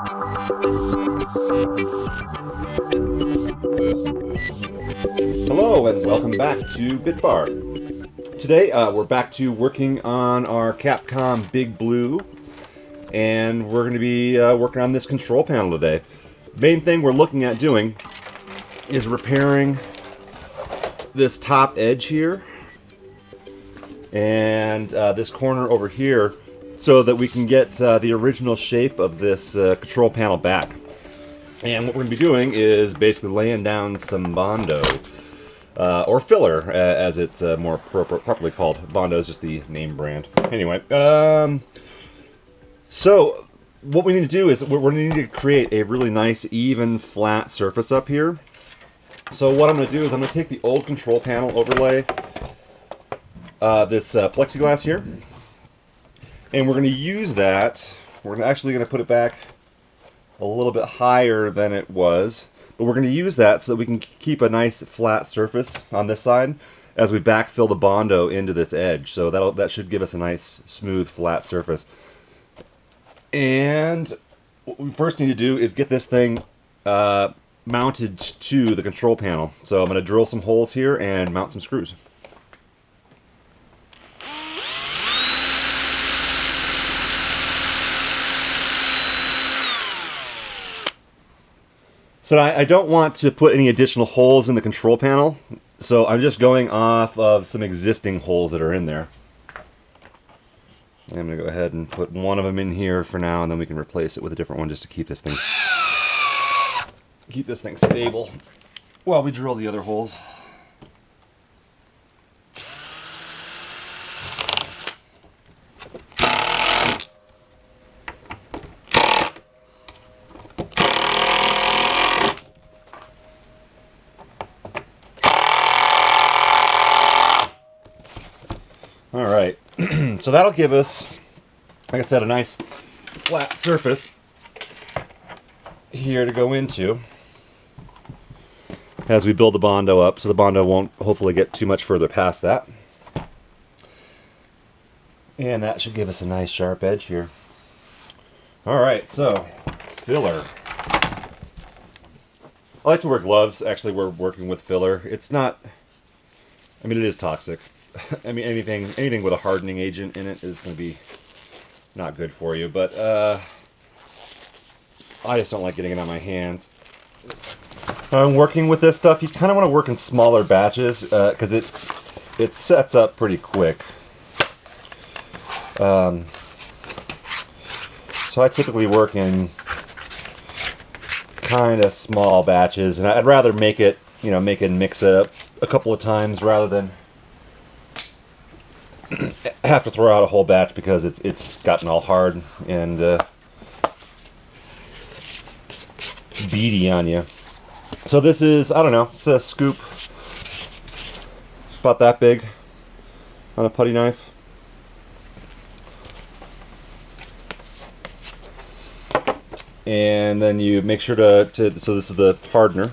Hello and welcome back to BitBar. Today we're back to working on our Capcom Big Blue, and we're going to be working on this control panel today. Main thing we're looking at doing is repairing this top edge here and this corner over here so that we can get the original shape of this control panel back. And what we're going to be doing is basically laying down some Bondo, or filler, as it's more properly called. Bondo is just the name brand. Anyway, so what we need to do is we're going to need to create a really nice, even, flat surface up here. So what I'm going to do is I'm going to take the old control panel overlay, this plexiglass here, and we're going to use that. We're actually going to put it back a little bit higher than it was, but we're going to use that so that we can keep a nice flat surface on this side as we backfill the Bondo into this edge. So that should give us a nice, smooth, flat surface. And what we first need to do is get this thing mounted to the control panel. So I'm going to drill some holes here and mount some screws. So I don't want to put any additional holes in the control panel, so I'm just going off of some existing holes that are in there. I'm going to go ahead and put one of them in here for now, and then we can replace it with a different one just to keep this thing stable while we drill the other holes. Alright, so that'll give us, like I said, a nice flat surface here to go into as we build the Bondo up, so the Bondo won't hopefully get too much further past that. And that should give us a nice sharp edge here. Alright, so filler. I like to wear gloves. Actually, we're working with filler. It's not, I mean, it is toxic. I mean, anything with a hardening agent in it is going to be not good for you, but I just don't like getting it on my hands. Working with this stuff, you kind of want to work in smaller batches because it sets up pretty quick. So I typically work in kind of small batches, and I'd rather make it, make it and mix it up a couple of times rather than have to throw out a whole batch because it's gotten all hard and beady on you. So this is, I don't know, it's a scoop about that big on a putty knife. And then you make sure so this is the hardener.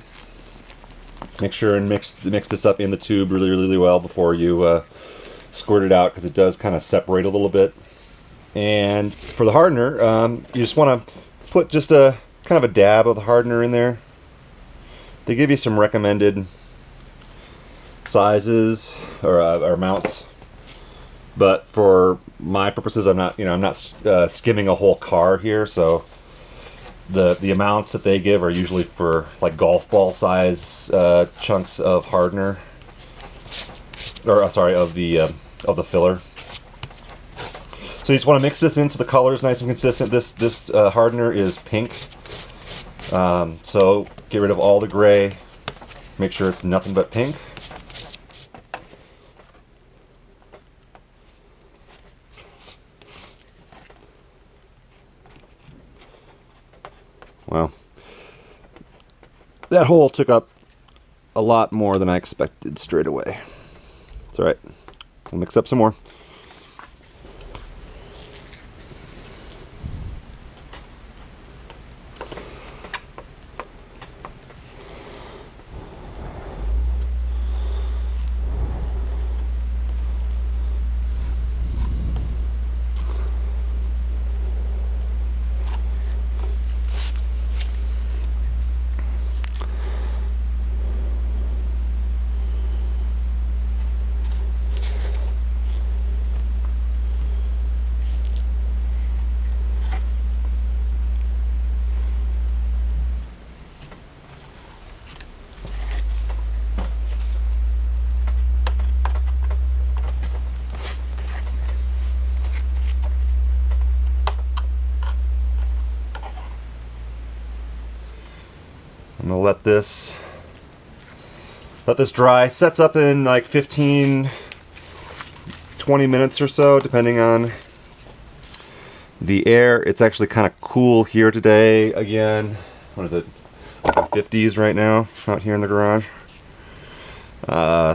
Make sure and mix this up in the tube really, really well before you squirt it out, because it does kind of separate a little bit. And for the hardener, you just want to put just a kind of a dab of the hardener in there. They give you some recommended sizes or amounts, but for my purposes, I'm not skimming a whole car here, so the amounts that they give are usually for like golf ball size chunks of hardener. Or sorry, of the filler. So you just want to mix this in so the color is nice and consistent. This hardener is pink, so get rid of all the gray. Make sure it's nothing but pink. Wow, that hole took up a lot more than I expected straight away. It's alright. We'll mix up some more. I'm gonna let this dry. Sets up in like 15, 20 minutes or so, depending on the air. It's actually kind of cool here today. Again, what is it? Like 50s right now out here in the garage.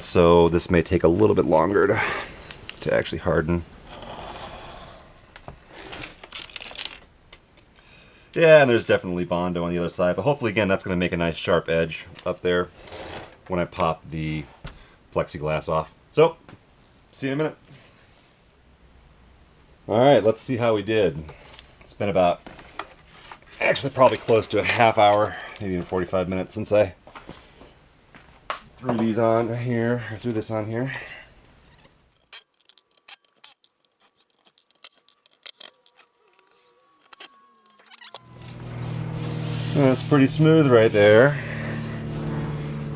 So this may take a little bit longer to actually harden. Yeah, and there's definitely Bondo on the other side, but hopefully, again, that's going to make a nice sharp edge up there when I pop the plexiglass off. So, see you in a minute. Alright, let's see how we did. It's been about, actually probably close to a half hour, maybe even 45 minutes since I threw these on here, or threw this on here. That's pretty smooth right there.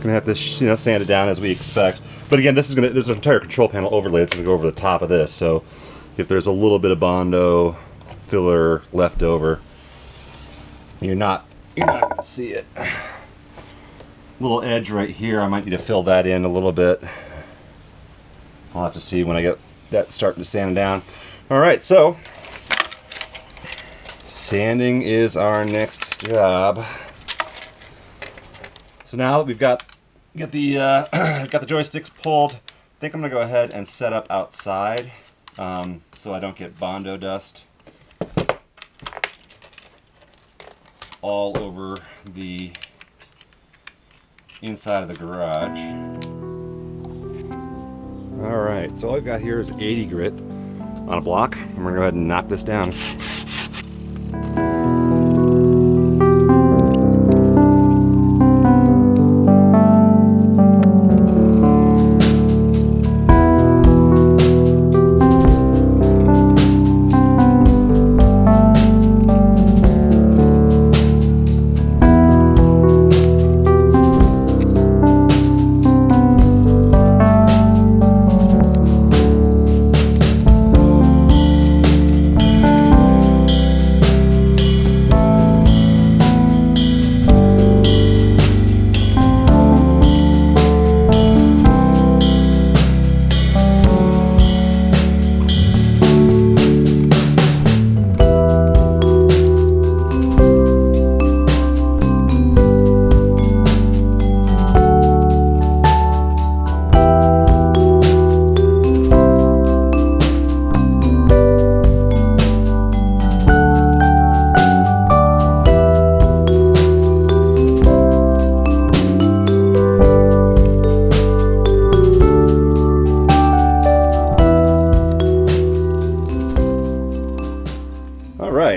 Gonna have to, sand it down as we expect. But again, there's an entire control panel overlay that's gonna go over the top of this. So if there's a little bit of Bondo filler left over, you're not gonna see it. Little edge right here. I might need to fill that in a little bit. I'll have to see when I get that starting to sand down. All right, so sanding is our next job. So now that we've got the joysticks pulled, I think I'm gonna go ahead and set up outside so I don't get Bondo dust all over the inside of the garage. All right, so all I've got here is 80 grit on a block. I'm gonna go ahead and knock this down.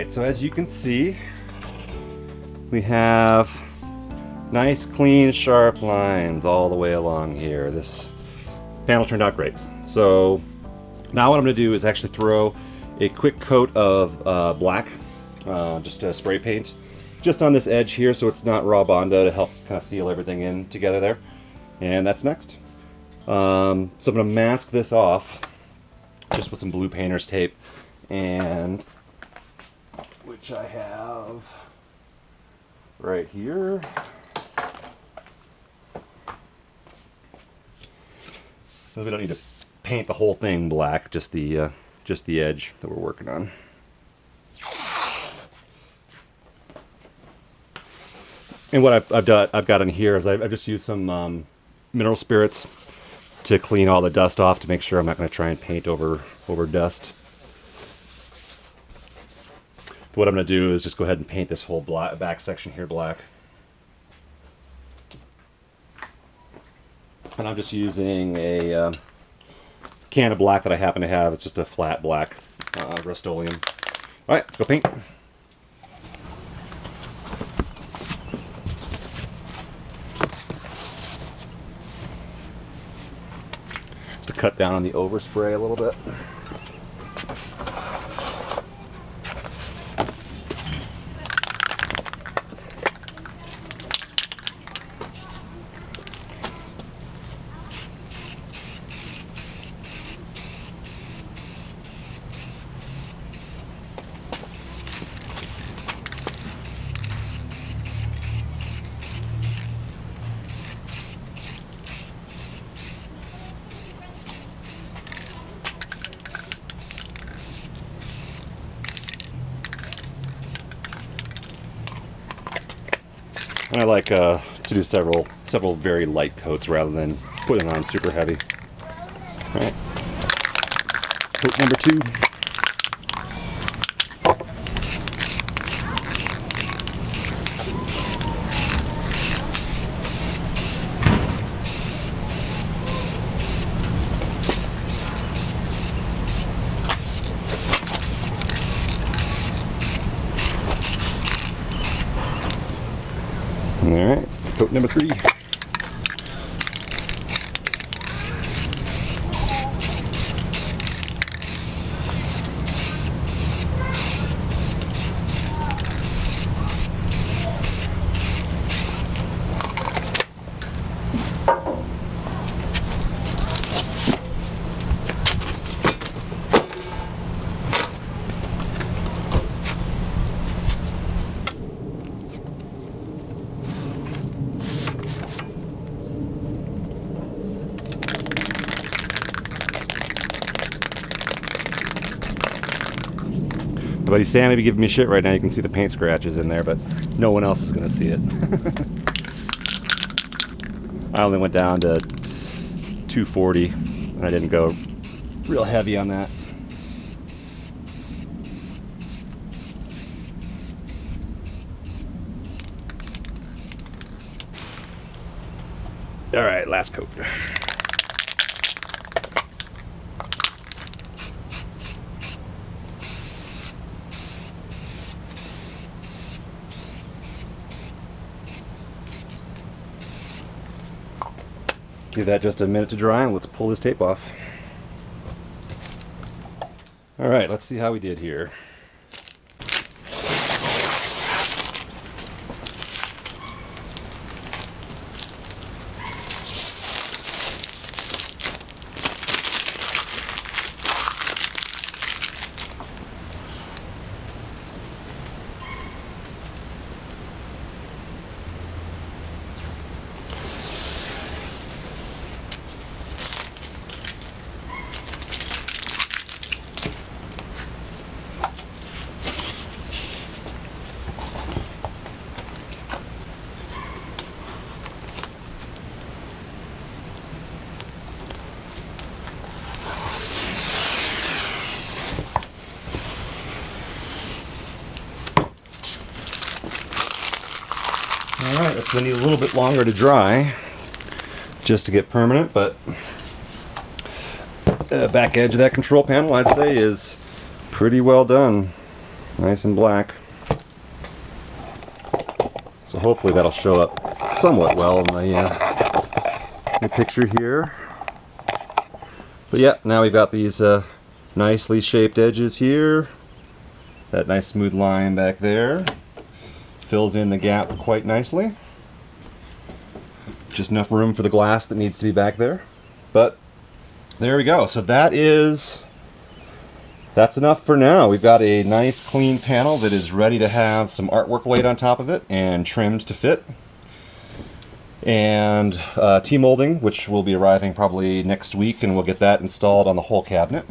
So as you can see, we have nice, clean, sharp lines all the way along here. This panel turned out great. So now what I'm going to do is actually throw a quick coat of black, just spray paint, just on this edge here so it's not raw Bondo, to help kind of seal everything in together there. And that's next. So I'm going to mask this off just with some blue painter's tape, and which I have right here. So we don't need to paint the whole thing black, just the edge that we're working on. And what I've got in here is I've just used some mineral spirits to clean all the dust off, to make sure I'm not going to try and paint over dust. What I'm going to do is just go ahead and paint this whole back section here black. And I'm just using a can of black that I happen to have. It's just a flat black Rust-Oleum. All right, let's go paint. To cut down on the overspray a little bit. And I like to do several very light coats rather than putting on super heavy. All right. Coat number 2. All right, coat number 3. My buddy Sam may be giving me shit right now. You can see the paint scratches in there, but no one else is going to see it. I only went down to 240, and I didn't go real heavy on that. All right, last coat. Give that just a minute to dry and let's pull this tape off. All right, let's see how we did here. Alright, it's going to need a little bit longer to dry just to get permanent, but the back edge of that control panel, I'd say, is pretty well done. Nice and black. So hopefully that'll show up somewhat well in the picture here. But yeah, now we've got these nicely shaped edges here. That nice smooth line back there. Fills in the gap quite nicely. Just enough room for the glass that needs to be back there. But there we go. So that's enough for now. We've got a nice clean panel that is ready to have some artwork laid on top of it and trimmed to fit. And T-molding, which will be arriving probably next week, and we'll get that installed on the whole cabinet.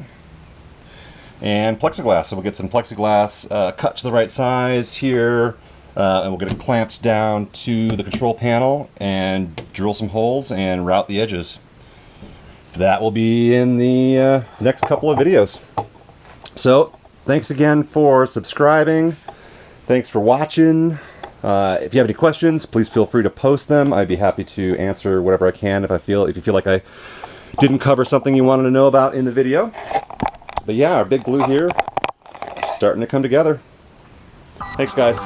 And plexiglass, so we'll get some plexiglass cut to the right size here. And we'll get it clamped down to the control panel and drill some holes and route the edges. That will be in the next couple of videos. So, thanks again for subscribing. Thanks for watching. If you have any questions, please feel free to post them. I'd be happy to answer whatever I can if you feel like I didn't cover something you wanted to know about in the video. But yeah, our big blue here is starting to come together. Thanks, guys.